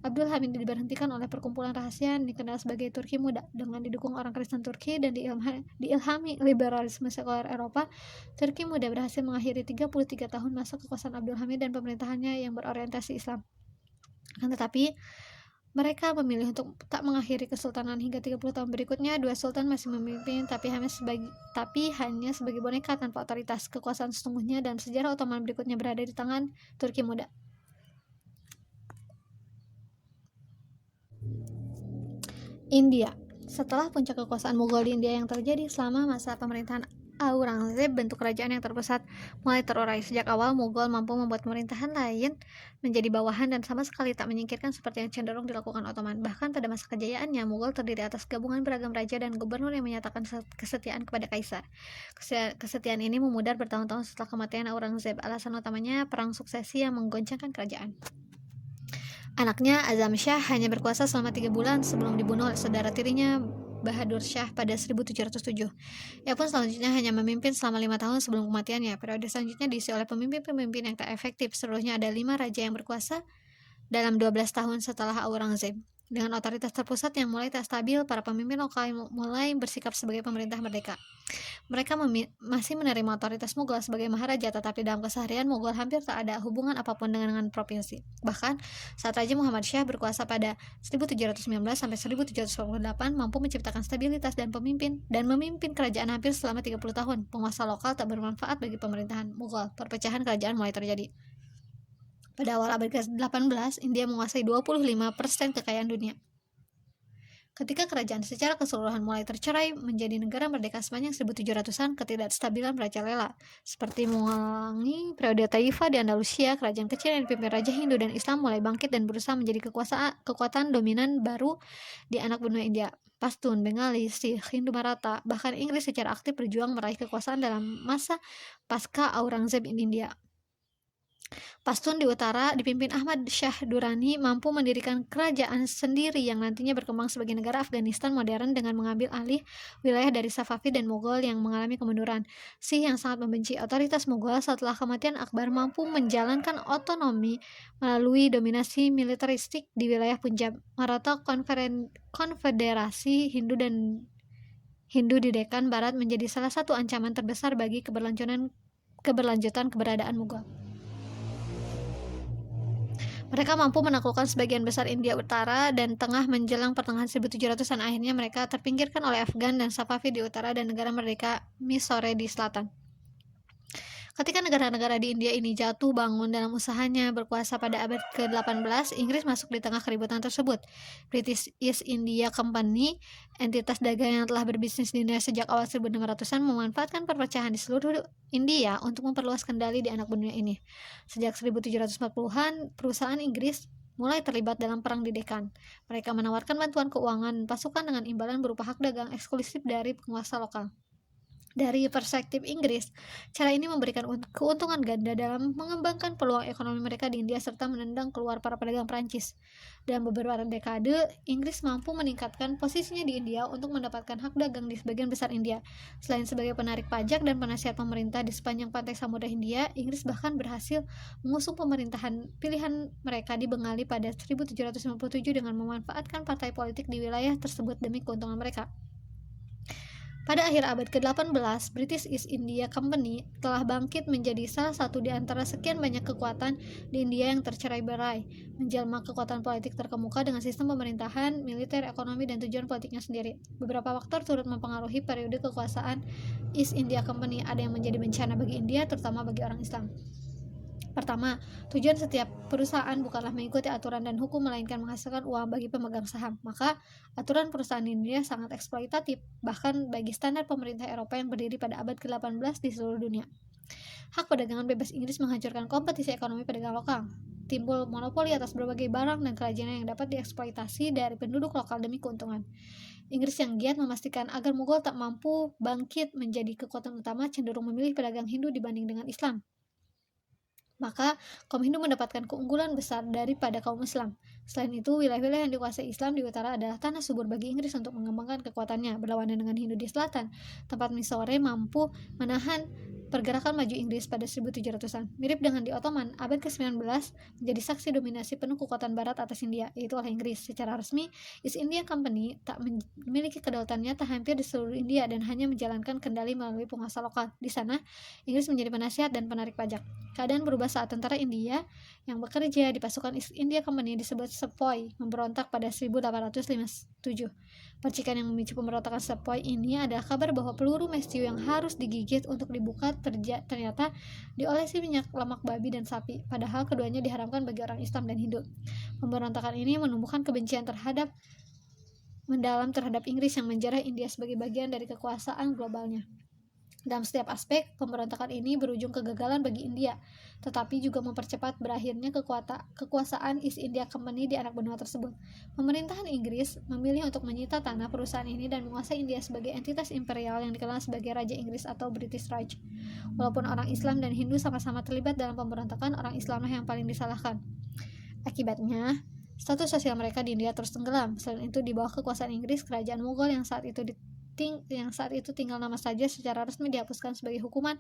Abdul Hamid diberhentikan oleh perkumpulan rahasia yang dikenal sebagai Turki Muda. Dengan didukung orang Kristen Turki dan diilhami liberalisme sekuler Eropa, Turki Muda berhasil mengakhiri 33 tahun masa kekuasaan Abdul Hamid dan pemerintahannya yang berorientasi Islam. Akan tetapi, mereka memilih untuk tak mengakhiri kesultanan. Hingga 30 tahun berikutnya, dua sultan masih memimpin, tapi hanya sebagai boneka tanpa otoritas. Kekuasaan sesungguhnya dalam sejarah Ottoman berikutnya berada di tangan Turki Muda. India. Setelah puncak kekuasaan Mughal di India yang terjadi selama masa pemerintahan Aurangzeb, bentuk kerajaan yang terpusat mulai terurai. Sejak awal, Mughal mampu membuat pemerintahan lain menjadi bawahan dan sama sekali tak menyingkirkan seperti yang cenderung dilakukan Ottoman. Bahkan pada masa kejayaannya, Mughal terdiri atas gabungan beragam raja dan gubernur yang menyatakan kesetiaan kepada kaisar. Kesetiaan ini memudar bertahun-tahun setelah kematian Aurangzeb. Alasan utamanya perang suksesi yang menggoncangkan kerajaan. Anaknya Azam Shah hanya berkuasa selama 3 bulan sebelum dibunuh oleh saudara tirinya Bahadur Shah pada 1707. Ia pun selanjutnya hanya memimpin selama 5 tahun sebelum kematiannya. Periode selanjutnya diisi oleh pemimpin-pemimpin yang tak efektif. Seluruhnya ada 5 raja yang berkuasa dalam 12 tahun setelah Aurangzeb. Dengan otoritas terpusat yang mulai tak stabil, para pemimpin lokal mulai bersikap sebagai pemerintah merdeka. Mereka masih menerima otoritas Mughal sebagai maharaja, tetapi dalam keseharian Mughal hampir tak ada hubungan apapun dengan provinsi. Bahkan, saat Raja Muhammad Shah berkuasa pada 1719 sampai 1748 mampu menciptakan stabilitas dan memimpin kerajaan hampir selama 30 tahun. Penguasa lokal tak bermanfaat bagi pemerintahan Mughal. Perpecahan kerajaan mulai terjadi. Pada awal abad ke-18, India menguasai 25% kekayaan dunia. Ketika kerajaan secara keseluruhan mulai tercerai menjadi negara merdeka sepanjang 1700-an, ketidakstabilan merajalela. Seperti mengulangi periode Taifa di Andalusia, kerajaan kecil yang dipimpin Raja Hindu dan Islam mulai bangkit dan berusaha menjadi kekuatan dominan baru di anak benua India. Pashtun, Bengali, Sikh, Hindu Maratha, bahkan Inggris secara aktif berjuang meraih kekuasaan dalam masa pasca Aurangzeb di India. Pashtun di utara dipimpin Ahmad Shah Durrani mampu mendirikan kerajaan sendiri yang nantinya berkembang sebagai negara Afghanistan modern dengan mengambil alih wilayah dari Safavid dan Mughal yang mengalami kemunduran. Sikh yang sangat membenci otoritas Mughal setelah kematian Akbar mampu menjalankan otonomi melalui dominasi militeristik di wilayah Punjab. Maratha Konfederasi Hindu di Deccan Barat menjadi salah satu ancaman terbesar bagi keberlanjutan keberadaan Mughal. Mereka mampu menaklukkan sebagian besar India Utara dan Tengah menjelang pertengahan 1700-an. Akhirnya mereka terpinggirkan oleh Afgan dan Safavid di utara dan negara merdeka Mysore di selatan. Ketika negara-negara di India ini jatuh bangun dalam usahanya berkuasa pada abad ke-18, Inggris masuk di tengah keributan tersebut. British East India Company, entitas dagang yang telah berbisnis di India sejak awal 1600-an, memanfaatkan perpecahan di seluruh India untuk memperluas kendali di anak benua ini. Sejak 1740-an, perusahaan Inggris mulai terlibat dalam perang di Deccan. Mereka menawarkan bantuan keuangan dan pasukan dengan imbalan berupa hak dagang eksklusif dari penguasa lokal. Dari perspektif Inggris, cara ini memberikan keuntungan ganda dalam mengembangkan peluang ekonomi mereka di India serta menendang keluar para pedagang Prancis. Dalam beberapa dekade, Inggris mampu meningkatkan posisinya di India untuk mendapatkan hak dagang di sebagian besar India. Selain sebagai penarik pajak dan penasihat pemerintah di sepanjang pantai Samudra Hindia, Inggris bahkan berhasil mengusung pemerintahan pilihan mereka di Bengali pada 1757 dengan memanfaatkan partai politik di wilayah tersebut demi keuntungan mereka. Pada akhir abad ke-18, British East India Company telah bangkit menjadi salah satu di antara sekian banyak kekuatan di India yang tercerai-berai, menjelma kekuatan politik terkemuka dengan sistem pemerintahan, militer, ekonomi, dan tujuan politiknya sendiri. Beberapa faktor turut mempengaruhi periode kekuasaan East India Company. Ada yang menjadi bencana bagi India, terutama bagi orang Islam. Pertama, tujuan setiap perusahaan bukanlah mengikuti aturan dan hukum, melainkan menghasilkan uang bagi pemegang saham. Maka, aturan perusahaan India sangat eksploitatif, bahkan bagi standar pemerintah Eropa yang berdiri pada abad ke-18 di seluruh dunia. Hak perdagangan bebas Inggris menghancurkan kompetisi ekonomi pedagang lokal. Timbul monopoli atas berbagai barang dan kerajinan yang dapat dieksploitasi dari penduduk lokal demi keuntungan. Inggris yang giat memastikan agar Mughal tak mampu bangkit menjadi kekuatan utama, cenderung memilih pedagang Hindu dibanding dengan Islam. Maka, kaum Hindu mendapatkan keunggulan besar daripada kaum Islam. Selain itu, wilayah-wilayah yang dikuasai Islam di utara adalah tanah subur bagi Inggris untuk mengembangkan kekuatannya. Berlawanan dengan Hindu di selatan, tempat Mysore mampu menahan pergerakan maju Inggris pada 1700-an. Mirip dengan di Ottoman, abad ke-19 menjadi saksi dominasi penuh kekuatan barat atas India, yaitu oleh Inggris. Secara resmi, East India Company tak memiliki kedaulatan nyata hampir di seluruh India dan hanya menjalankan kendali melalui penguasa lokal. Di sana, Inggris menjadi penasihat dan penarik pajak. Keadaan berubah saat tentara India yang bekerja di pasukan East India Company disebut Sepoy memberontak pada 1857. Percikan yang memicu pemberontakan Sepoy ini adalah kabar bahwa peluru mesiu yang harus digigit untuk dibuka ternyata diolesi minyak lemak babi dan sapi, padahal keduanya diharamkan bagi orang Islam dan Hindu. Pemberontakan ini menumbuhkan kebencian mendalam terhadap Inggris yang menjarah India sebagai bagian dari kekuasaan globalnya. Dalam setiap aspek, pemberontakan ini berujung kegagalan bagi India, tetapi juga mempercepat berakhirnya kekuasaan East India Company di anak benua tersebut. Pemerintahan Inggris memilih untuk menyita tanah perusahaan ini dan menguasai India sebagai entitas imperial yang dikenal sebagai Raja Inggris atau British Raj. Walaupun orang Islam dan Hindu sama-sama terlibat dalam pemberontakan, orang Islamlah yang paling disalahkan. Akibatnya, status sosial mereka di India terus tenggelam. Selain itu, di bawah kekuasaan Inggris, kerajaan Mughal yang saat itu tinggal nama saja secara resmi dihapuskan sebagai hukuman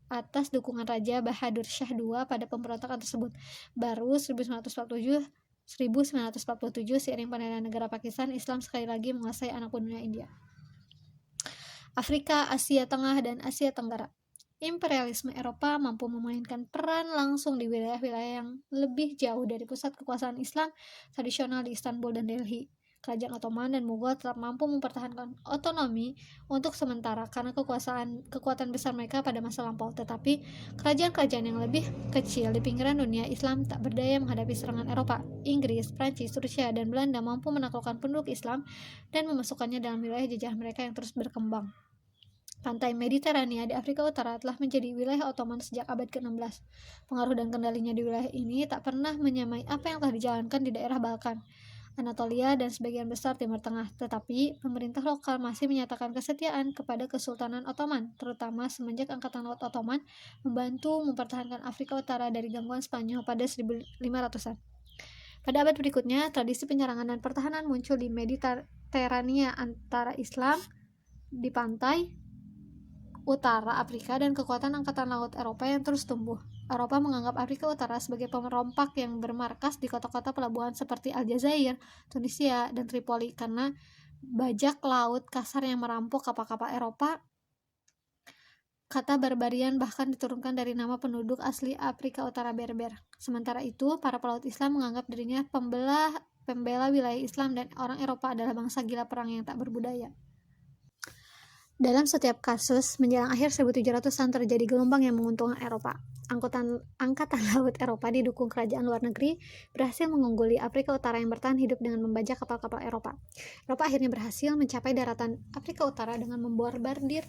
atas dukungan Raja Bahadur Shah II pada pemberontakan tersebut. Baru 1947 seiring penerimaan negara Pakistan, Islam sekali lagi menguasai anak benua India. Afrika, Asia Tengah, dan Asia Tenggara. Imperialisme Eropa mampu memainkan peran langsung di wilayah-wilayah yang lebih jauh dari pusat kekuasaan Islam tradisional di Istanbul dan Delhi. Kerajaan Ottoman dan Mughal tetap mampu mempertahankan otonomi untuk sementara karena kekuatan besar mereka pada masa lampau. Tetapi kerajaan-kerajaan yang lebih kecil di pinggiran dunia Islam tak berdaya menghadapi serangan Eropa. Inggris, Prancis, Rusia, dan Belanda mampu menaklukkan penduduk Islam dan memasukkannya dalam wilayah jajah mereka yang terus berkembang. Pantai Mediterania di Afrika Utara telah menjadi wilayah Ottoman sejak abad ke-16. Pengaruh dan kendalinya di wilayah ini tak pernah menyamai apa yang telah dijalankan di daerah Balkan, Anatolia, dan sebagian besar Timur Tengah. Tetapi, pemerintah lokal masih menyatakan kesetiaan kepada Kesultanan Ottoman, terutama semenjak Angkatan Laut Ottoman membantu mempertahankan Afrika Utara dari gangguan Spanyol pada 1500-an. Pada abad berikutnya, tradisi penyerangan dan pertahanan muncul di Mediterania antara Islam di pantai utara Afrika dan kekuatan Angkatan Laut Eropa yang terus tumbuh. Eropa menganggap Afrika Utara sebagai pemerompak yang bermarkas di kota-kota pelabuhan seperti Aljazair, Tunisia, dan Tripoli karena bajak laut kasar yang merampok kapal-kapal Eropa. Kata barbarian bahkan diturunkan dari nama penduduk asli Afrika Utara Berber. Sementara itu, para pelaut Islam menganggap dirinya pembela wilayah Islam dan orang Eropa adalah bangsa gila perang yang tak berbudaya. Dalam setiap kasus, menjelang akhir 1700-an terjadi gelombang yang menguntungkan Eropa. Angkatan Laut Eropa didukung kerajaan luar negeri berhasil mengungguli Afrika Utara yang bertahan hidup dengan membajak kapal-kapal Eropa. Eropa akhirnya berhasil mencapai daratan Afrika Utara dengan membombardir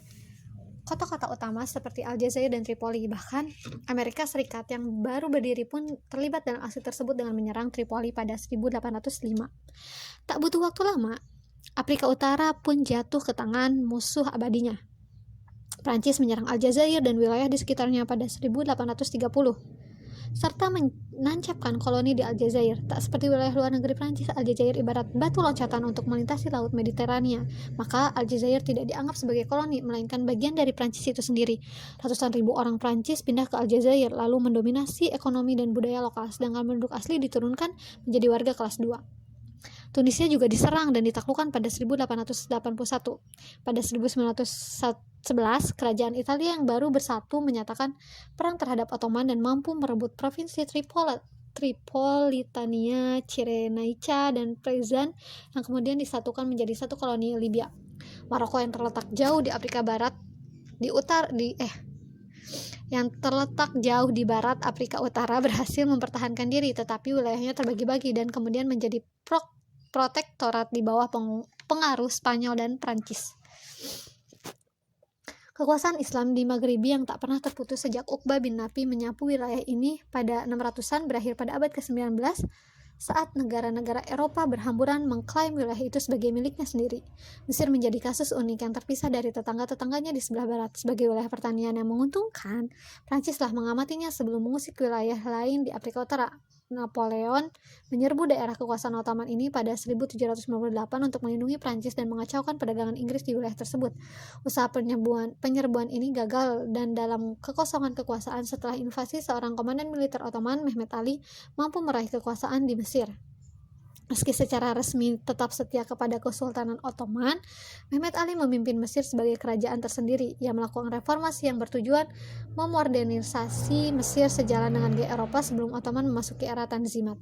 kota-kota utama seperti Aljazair dan Tripoli. Bahkan Amerika Serikat yang baru berdiri pun terlibat dalam aksi tersebut dengan menyerang Tripoli pada 1805. Tak butuh waktu lama, Afrika Utara pun jatuh ke tangan musuh abadinya. Prancis menyerang Aljazair dan wilayah di sekitarnya pada 1830, serta menancapkan koloni di Aljazair. Tak seperti wilayah luar negeri Prancis, Aljazair ibarat batu loncatan untuk melintasi Laut Mediterania. Maka Aljazair tidak dianggap sebagai koloni, melainkan bagian dari Prancis itu sendiri. Ratusan ribu orang Prancis pindah ke Aljazair, lalu mendominasi ekonomi dan budaya lokal, sedangkan penduduk asli diturunkan menjadi warga kelas 2. Tunisia juga diserang dan ditaklukkan pada 1881. Pada 1911, kerajaan Italia yang baru bersatu menyatakan perang terhadap Ottoman dan mampu merebut provinsi Tripolitania, Cyrenaica, dan Prizren yang kemudian disatukan menjadi satu koloni Libya. Maroko yang terletak jauh di Afrika Barat yang terletak jauh di barat Afrika Utara berhasil mempertahankan diri, tetapi wilayahnya terbagi-bagi dan kemudian menjadi protektorat di bawah pengaruh Spanyol dan Prancis. Kekuasaan Islam di Maghribi yang tak pernah terputus sejak Uqbah bin Nafi menyapu wilayah ini pada 600-an berakhir pada abad ke-19 saat negara-negara Eropa berhamburan mengklaim wilayah itu sebagai miliknya sendiri. Mesir menjadi kasus unik yang terpisah dari tetangga-tetangganya di sebelah barat. Sebagai wilayah pertanian yang menguntungkan, Prancis telah mengamatinya sebelum mengusik wilayah lain di Afrika Utara. Napoleon menyerbu daerah kekuasaan Ottoman ini pada 1798 untuk melindungi Prancis dan mengacaukan perdagangan Inggris di wilayah tersebut. Usaha penyerbuan ini gagal dan dalam kekosongan kekuasaan setelah invasi, seorang komandan militer Ottoman, Mehmet Ali, mampu meraih kekuasaan di Mesir. Meski secara resmi tetap setia kepada Kesultanan Ottoman, Mehmet Ali memimpin Mesir sebagai kerajaan tersendiri. Ia melakukan reformasi yang bertujuan memodernisasi Mesir sejalan dengan gaya Eropa sebelum Ottoman memasuki era Tanzimat.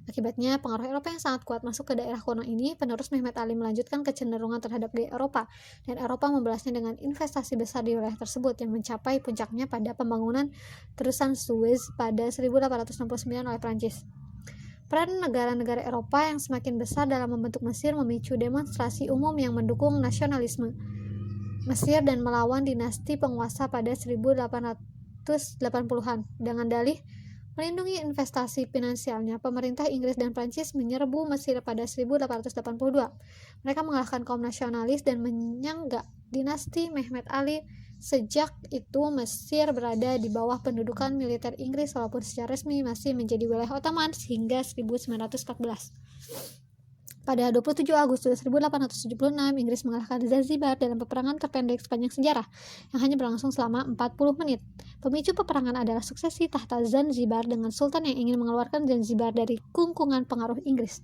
Akibatnya, pengaruh Eropa yang sangat kuat masuk ke daerah kuno ini. Penerus Mehmet Ali melanjutkan kecenderungan terhadap gaya Eropa, dan Eropa membalasnya dengan investasi besar di wilayah tersebut yang mencapai puncaknya pada pembangunan terusan Suez pada 1869 oleh Prancis. Peran negara-negara Eropa yang semakin besar dalam membentuk Mesir memicu demonstrasi umum yang mendukung nasionalisme Mesir dan melawan dinasti penguasa pada 1880-an. Dengan dalih melindungi investasi finansialnya, pemerintah Inggris dan Prancis menyerbu Mesir pada 1882. Mereka mengalahkan kaum nasionalis dan menyangga dinasti Mehmet Ali. Sejak itu Mesir berada di bawah pendudukan militer Inggris walaupun secara resmi masih menjadi wilayah Ottoman hingga 1914. Pada 27 Agustus 1876, Inggris mengalahkan Zanzibar dalam peperangan terpendek sepanjang sejarah yang hanya berlangsung selama 40 menit. Pemicu peperangan adalah suksesi tahta Zanzibar dengan sultan yang ingin mengeluarkan Zanzibar dari kungkungan pengaruh Inggris.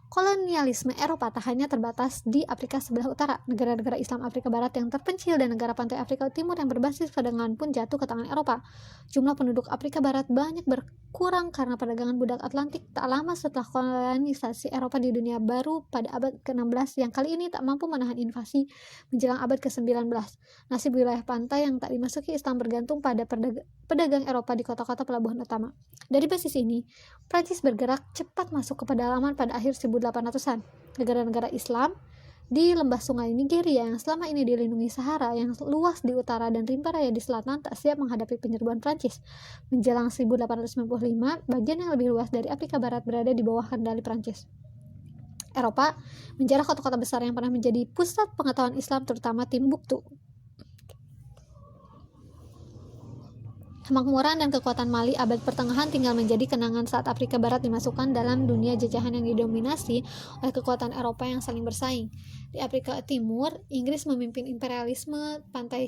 Kolonialisme Eropa tak hanya terbatas di Afrika sebelah utara. Negara-negara Islam Afrika Barat yang terpencil dan negara pantai Afrika Timur yang berbasis perdagangan pun jatuh ke tangan Eropa. Jumlah penduduk Afrika Barat banyak berkurang karena perdagangan budak Atlantik. Tak lama setelah kolonisasi Eropa di dunia baru pada abad ke-16 yang kali ini tak mampu menahan invasi menjelang abad ke-19. Nasib wilayah pantai yang tak dimasuki Islam bergantung pada pedagang Eropa di kota-kota pelabuhan utama. Dari basis ini, Prancis bergerak cepat masuk ke pedalaman pada akhir 1800-an. Negara-negara Islam di lembah sungai Nigeria yang selama ini dilindungi Sahara yang luas di utara dan rimba raya di selatan tak siap menghadapi penyerbuan Prancis. Menjelang 1895, bagian yang lebih luas dari Afrika Barat berada di bawah kendali Prancis. Eropa menjarah kota-kota besar yang pernah menjadi pusat pengetahuan Islam, terutama Timbuktu. Kemakmuran dan kekuatan Mali abad pertengahan tinggal menjadi kenangan saat Afrika Barat dimasukkan dalam dunia jajahan yang didominasi oleh kekuatan Eropa yang saling bersaing. Di Afrika Timur, Inggris memimpin imperialisme. Pantai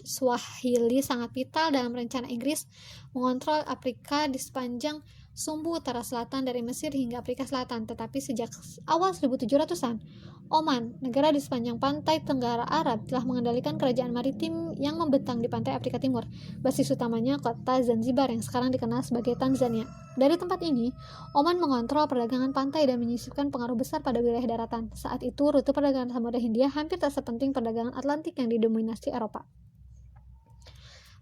Swahili sangat vital dalam rencana Inggris mengontrol Afrika di sepanjang sumbu utara selatan dari Mesir hingga Afrika Selatan. Tetapi sejak awal 1700-an, Oman, negara di sepanjang pantai Tenggara Arab, telah mengendalikan kerajaan maritim yang membentang di pantai Afrika Timur. Basis utamanya kota Zanzibar yang sekarang dikenal sebagai Tanzania. Dari tempat ini, Oman mengontrol perdagangan pantai dan menyisipkan pengaruh besar pada wilayah daratan. Saat itu, rute perdagangan Samudra Hindia hampir tak sepenting perdagangan Atlantik yang didominasi Eropa.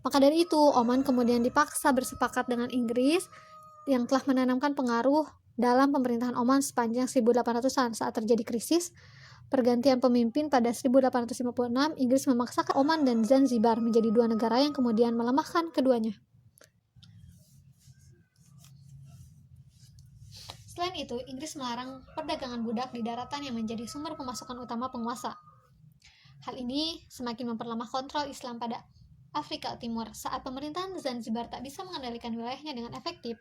Maka dari itu, Oman kemudian dipaksa bersepakat dengan Inggris yang telah menanamkan pengaruh dalam pemerintahan Oman sepanjang 1800-an. Saat terjadi krisis pergantian pemimpin pada 1856, Inggris memaksakan Oman dan Zanzibar menjadi dua negara yang kemudian melemahkan keduanya. Selain itu, Inggris melarang perdagangan budak di daratan yang menjadi sumber pemasukan utama penguasa. Hal ini semakin memperlemah kontrol Islam pada Afrika Timur. Saat pemerintahan Zanzibar tak bisa mengendalikan wilayahnya dengan efektif,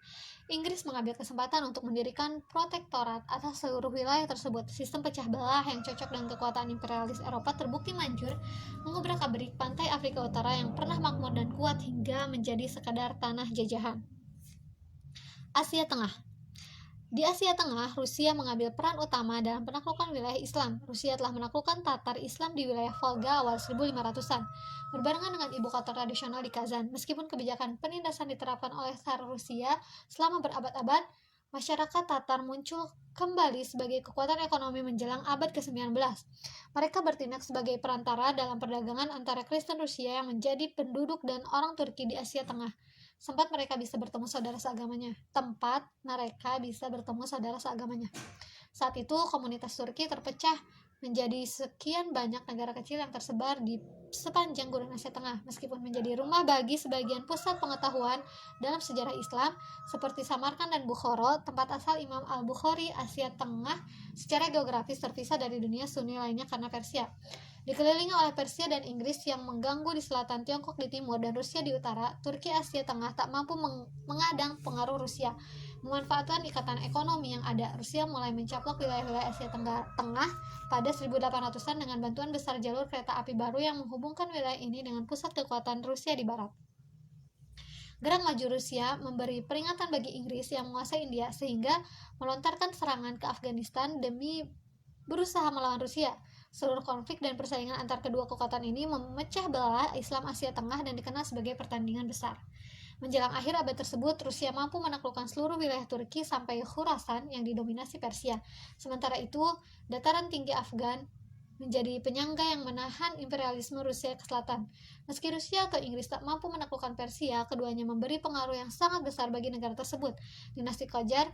Inggris mengambil kesempatan untuk mendirikan protektorat atas seluruh wilayah tersebut. Sistem pecah belah yang cocok dengan kekuatan imperialis Eropa terbukti manjur mengubrak-abrik pantai Afrika Utara yang pernah makmur dan kuat hingga menjadi sekadar tanah jajahan. Asia Tengah. Di Asia Tengah, Rusia mengambil peran utama dalam penaklukan wilayah Islam. Rusia telah menaklukkan Tatar Islam di wilayah Volga awal 1500-an, berbarengan dengan ibu kota tradisional di Kazan. Meskipun kebijakan penindasan diterapkan oleh Tsar Rusia selama berabad-abad, Masyarakat Tatar muncul kembali sebagai kekuatan ekonomi menjelang abad ke-19. Mereka bertindak sebagai perantara dalam perdagangan antara Kristen Rusia yang menjadi penduduk dan orang Turki di Asia Tengah. Tempat mereka bisa bertemu saudara seagamanya. Saat itu, komunitas Turki terpecah menjadi sekian banyak negara kecil yang tersebar di sepanjang gurun Asia Tengah. Meskipun menjadi rumah bagi sebagian pusat pengetahuan dalam sejarah Islam, seperti Samarkand dan Bukhara, tempat asal Imam Al-Bukhari, Asia Tengah secara geografis terpisah dari dunia Sunni lainnya karena Persia. Dikelilingi oleh Persia dan Inggris yang mengganggu di selatan, Tiongkok di timur, dan Rusia di utara, Turki Asia Tengah tak mampu mengadang pengaruh Rusia. Memanfaatkan ikatan ekonomi yang ada, Rusia mulai mencaplok wilayah-wilayah Asia Tengah pada 1800-an dengan bantuan besar jalur kereta api baru yang menghubungkan wilayah ini dengan pusat kekuatan Rusia di barat. Gerak maju Rusia memberi peringatan bagi Inggris yang menguasai India sehingga melontarkan serangan ke Afghanistan demi berusaha melawan Rusia. Seluruh konflik dan persaingan antar kedua kekuatan ini memecah belah Islam Asia Tengah dan dikenal sebagai pertandingan besar. Menjelang akhir abad tersebut, Rusia mampu menaklukkan seluruh wilayah Turki sampai Khurasan yang didominasi Persia. Sementara itu, dataran tinggi Afgan menjadi penyangga yang menahan imperialisme Rusia ke selatan. Meski Rusia atau Inggris tak mampu menaklukkan Persia, keduanya memberi pengaruh yang sangat besar bagi negara tersebut. Dinasti Qajar,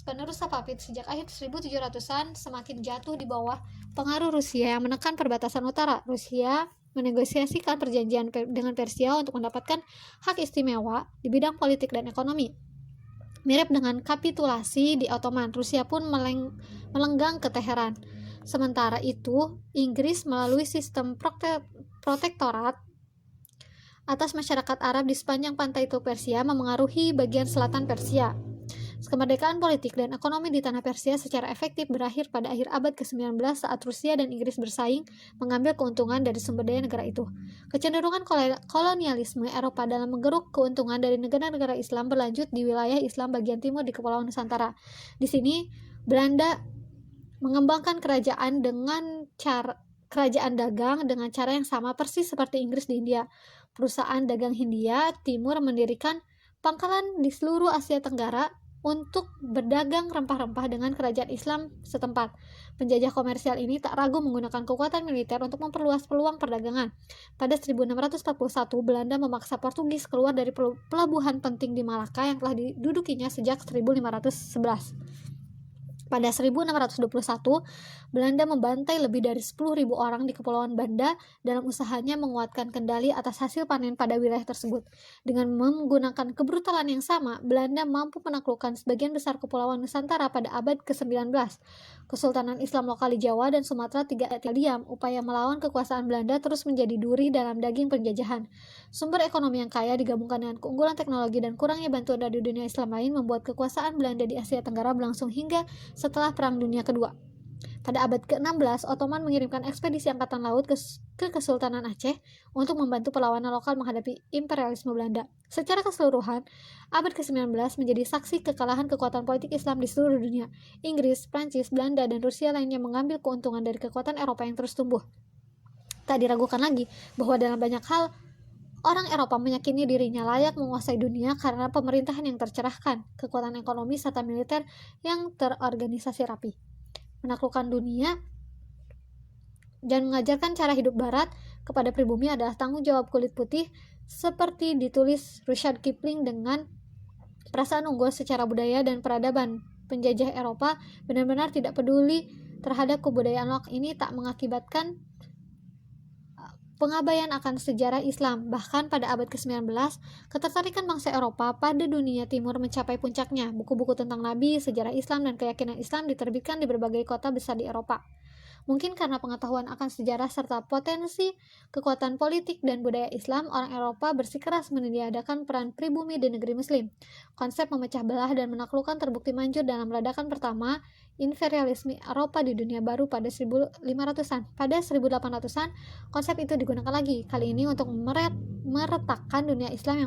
penerus Safavid sejak akhir 1700-an, semakin jatuh di bawah pengaruh Rusia yang menekan perbatasan utara. Rusia menegosiasikan perjanjian dengan Persia untuk mendapatkan hak istimewa di bidang politik dan ekonomi. Mirip dengan kapitulasi di Ottoman, Rusia pun melenggang ke Teheran. Sementara itu, Inggris melalui sistem protektorat atas masyarakat Arab di sepanjang pantai Teluk Persia memengaruhi bagian selatan Persia. Kemerdekaan politik dan ekonomi di tanah Persia secara efektif berakhir pada akhir abad ke-19 saat Rusia dan Inggris bersaing mengambil keuntungan dari sumber daya negara itu. Kecenderungan kolonialisme Eropa dalam menggeruk keuntungan dari negara-negara Islam berlanjut di wilayah Islam bagian timur di Kepulauan Nusantara. Di sini, Belanda mengembangkan kerajaan dagang dengan cara yang sama persis seperti Inggris di India. Perusahaan dagang Hindia Timur mendirikan pangkalan di seluruh Asia Tenggara untuk berdagang rempah-rempah dengan kerajaan Islam setempat. Penjajah komersial ini tak ragu menggunakan kekuatan militer untuk memperluas peluang perdagangan. Pada 1641, Belanda memaksa Portugis keluar dari pelabuhan penting di Malaka yang telah didudukinya sejak 1511. Pada 1621, Belanda membantai lebih dari 10.000 orang di Kepulauan Banda dalam usahanya menguatkan kendali atas hasil panen pada wilayah tersebut. Dengan menggunakan kebrutalan yang sama, Belanda mampu menaklukkan sebagian besar Kepulauan Nusantara pada abad ke-19. Kesultanan Islam lokal di Jawa dan Sumatera tidak diam. Upaya melawan kekuasaan Belanda terus menjadi duri dalam daging penjajahan. Sumber ekonomi yang kaya digabungkan dengan keunggulan teknologi dan kurangnya bantuan dari dunia Islam lain membuat kekuasaan Belanda di Asia Tenggara berlangsung hingga setelah Perang Dunia Kedua. Pada abad ke-16, Ottoman mengirimkan ekspedisi angkatan laut ke Kesultanan Aceh untuk membantu perlawanan lokal menghadapi imperialisme Belanda. Secara keseluruhan, abad ke-19 menjadi saksi kekalahan kekuatan politik Islam di seluruh dunia. Inggris, Prancis, Belanda, dan Rusia lainnya mengambil keuntungan dari kekuatan Eropa yang terus tumbuh. Tak diragukan lagi bahwa dalam banyak hal, orang Eropa meyakini dirinya layak menguasai dunia karena pemerintahan yang tercerahkan, kekuatan ekonomi serta militer yang terorganisasi rapi. Menaklukkan dunia dan mengajarkan cara hidup Barat kepada pribumi adalah tanggung jawab kulit putih, seperti ditulis Rudyard Kipling dengan perasaan unggul secara budaya dan peradaban. Penjajah Eropa benar-benar tidak peduli terhadap kebudayaan lokal. Ini tak mengakibatkan pengabaian akan sejarah Islam. Bahkan pada abad ke-19, ketertarikan bangsa Eropa pada dunia timur mencapai puncaknya. Buku-buku tentang Nabi, sejarah Islam, dan keyakinan Islam diterbitkan di berbagai kota besar di Eropa. Mungkin karena pengetahuan akan sejarah serta potensi kekuatan politik dan budaya Islam, orang Eropa bersikeras meniadakan peran pribumi di negeri Muslim. Konsep memecah belah dan menaklukkan terbukti manjur dalam ledakan pertama imperialisme Eropa di dunia baru pada 1500-an. Pada 1800-an, konsep itu digunakan lagi, kali ini untuk meretakkan dunia Islam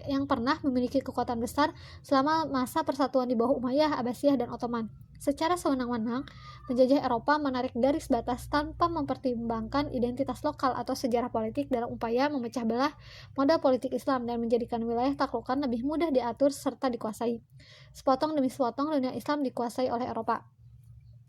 yang pernah memiliki kekuatan besar selama masa persatuan di bawah Umayyah, Abbasiyah, dan Ottoman. Secara sewenang-wenang, penjajah Eropa menarik garis batas tanpa mempertimbangkan identitas lokal atau sejarah politik dalam upaya memecah belah modal politik Islam dan menjadikan wilayah taklukan lebih mudah diatur serta dikuasai. Sepotong demi sepotong dunia Islam dikuasai oleh Eropa.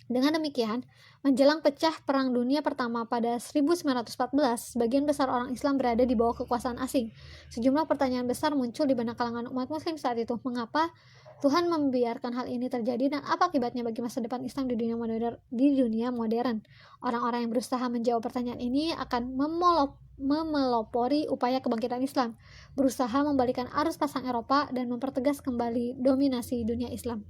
Dengan demikian, menjelang pecah Perang Dunia Pertama pada 1914, sebagian besar orang Islam berada di bawah kekuasaan asing. Sejumlah pertanyaan besar muncul di benak kalangan umat muslim saat itu. Mengapa Tuhan membiarkan hal ini terjadi dan apa akibatnya bagi masa depan Islam di dunia modern? Orang-orang yang berusaha menjawab pertanyaan ini akan memelopori upaya kebangkitan Islam, berusaha membalikan arus pasang Eropa dan mempertegas kembali dominasi dunia Islam.